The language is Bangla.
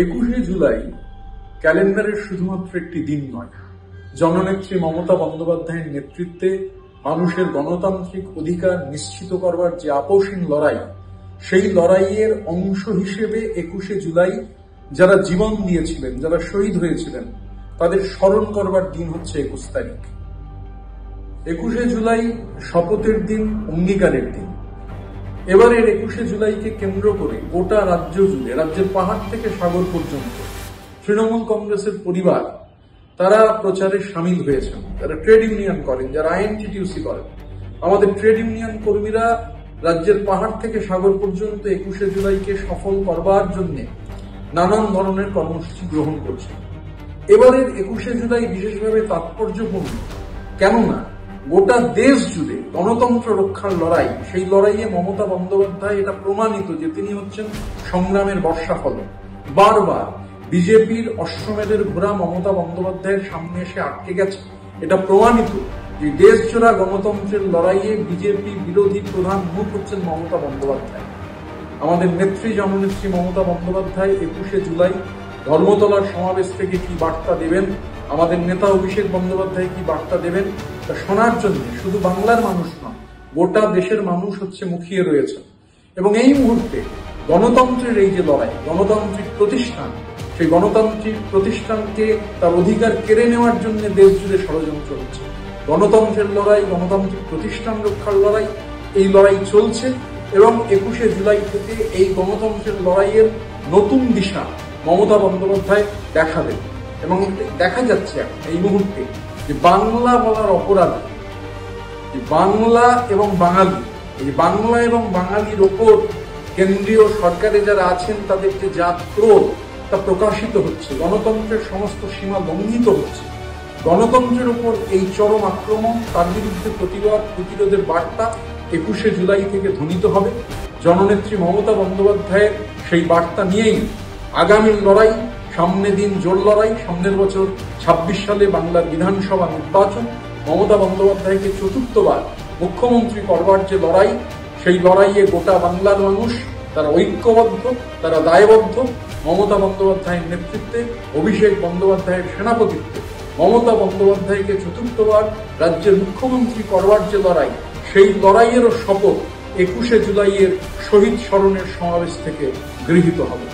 21শে জুলাই ক্যালেন্ডারের শুধুমাত্র একটি দিন নয়, জননেত্রী মমতা বন্দ্যোপাধ্যায়ের নেতৃত্বে মানুষের গণতান্ত্রিক অধিকার নিশ্চিত করবার যে আপোষহীন লড়াই, সেই লড়াইয়ের অংশ হিসেবে 21শে জুলাই যারা জীবন দিয়েছিলেন, যারা শহীদ হয়েছিলেন, তাদের স্মরণ করবার দিন হচ্ছে 21 তারিখ। 21শে জুলাই শপথের দিন, অঙ্গীকারের দিন। এবারের 21শে জুলাইকে কেন্দ্র করে গোটা রাজ্য জুড়ে, রাজ্যের পাহাড় থেকে সাগর পর্যন্ত তৃণমূল কংগ্রেসের পরিবার তারা প্রচারে সামিল হয়েছেন। যারা ট্রেড ইউনিয়ন করেন, যারা আইএনটিটিউসি করেন, আমাদের ট্রেড ইউনিয়ন কর্মীরা রাজ্যের পাহাড় থেকে সাগর পর্যন্ত 21শে জুলাইকে সফল করবার জন্য নানান ধরনের কর্মসূচি গ্রহণ করছেন। এবারের 21শে জুলাই বিশেষভাবে তাৎপর্যপূর্ণ, কেননা গোটা দেশ জুড়ে গণতন্ত্র রক্ষার লড়াই, সেই লড়াইয়ে মমতা বন্দ্যোপাধ্যায় এটা প্রমাণিত যে তিনি হচ্ছেন সংগ্রামের বর্ষাফলক। বারবার বিজেপির অশ্বমেধের ঘোড়া মমতা বন্দ্যোপাধ্যায়ের সামনে এসে আটকে গেছে। এটা প্রমাণিত যে দেশজোড়া গণতন্ত্রের লড়াইয়ে বিজেপি বিরোধী প্রধান মুখ হচ্ছেন মমতা বন্দ্যোপাধ্যায়। আমাদের নেত্রী জননেত্রী মমতা বন্দ্যোপাধ্যায় 21শে জুলাই ধর্মতলার সমাবেশ থেকে কি বার্তা দেবেন, আমাদের নেতা অভিষেক বন্দ্যোপাধ্যায় কি বার্তা দেবেন, তা শোনার জন্য শুধু বাংলার মানুষ নয়, গোটা দেশের মানুষ হচ্ছে মুখিয়ে রয়েছে। এবং এই মুহূর্তে গণতন্ত্রের এই যে লড়াই, গণতান্ত্রিক প্রতিষ্ঠান, সেই গণতান্ত্রিক প্রতিষ্ঠানকে তার অধিকার কেড়ে নেওয়ার জন্য দেশ জুড়ে ষড়যন্ত্র হচ্ছে। গণতন্ত্রের লড়াই, গণতান্ত্রিক প্রতিষ্ঠান রক্ষার লড়াই, এই লড়াই চলছে। এবং 21শে জুলাই থেকে এই গণতন্ত্রের লড়াইয়ের নতুন দিশা মমতা বন্দ্যোপাধ্যায় দেখাবেন। এবং দেখা যাচ্ছে এই মুহূর্তে যে বাংলা বলার অপরাধ, যে বাংলা এবং বাঙালি, এই বাংলা এবং বাঙালির ওপর কেন্দ্রীয় সরকারে যারা আছেন তাদের যে জাত ক্রোধ, তা প্রকাশিত হচ্ছে। গণতন্ত্রের সমস্ত সীমা লঙ্ঘিত হচ্ছে। গণতন্ত্রের উপর এই চরম আক্রমণ, তার বিরুদ্ধে প্রতিরোধের বার্তা 21শে জুলাই থেকে ধ্বনিত হবে। জননেত্রী মমতা বন্দ্যোপাধ্যায়ের সেই বার্তা নিয়েই আগামীর লড়াই, সামনে দিন জোর লড়াই, সামনের বছর 26 সালে বাংলার বিধানসভা নির্বাচন, মমতা বন্দ্যোপাধ্যায়কে চতুর্থবার মুখ্যমন্ত্রী করবার যে লড়াই, সেই লড়াইয়ে গোটা বাংলার মানুষ তারা ঐক্যবদ্ধ, তারা দায়বদ্ধ। মমতা বন্দ্যোপাধ্যায়ের নেতৃত্বে, অভিষেক বন্দ্যোপাধ্যায়ের সেনাপতিত্বে মমতা বন্দ্যোপাধ্যায়কে চতুর্থবার রাজ্যের মুখ্যমন্ত্রী করবার যে লড়াই, সেই লড়াইয়েরও শপথ 21শে জুলাইয়ের শহীদ স্মরণের সমাবেশ থেকে গৃহীত হবে।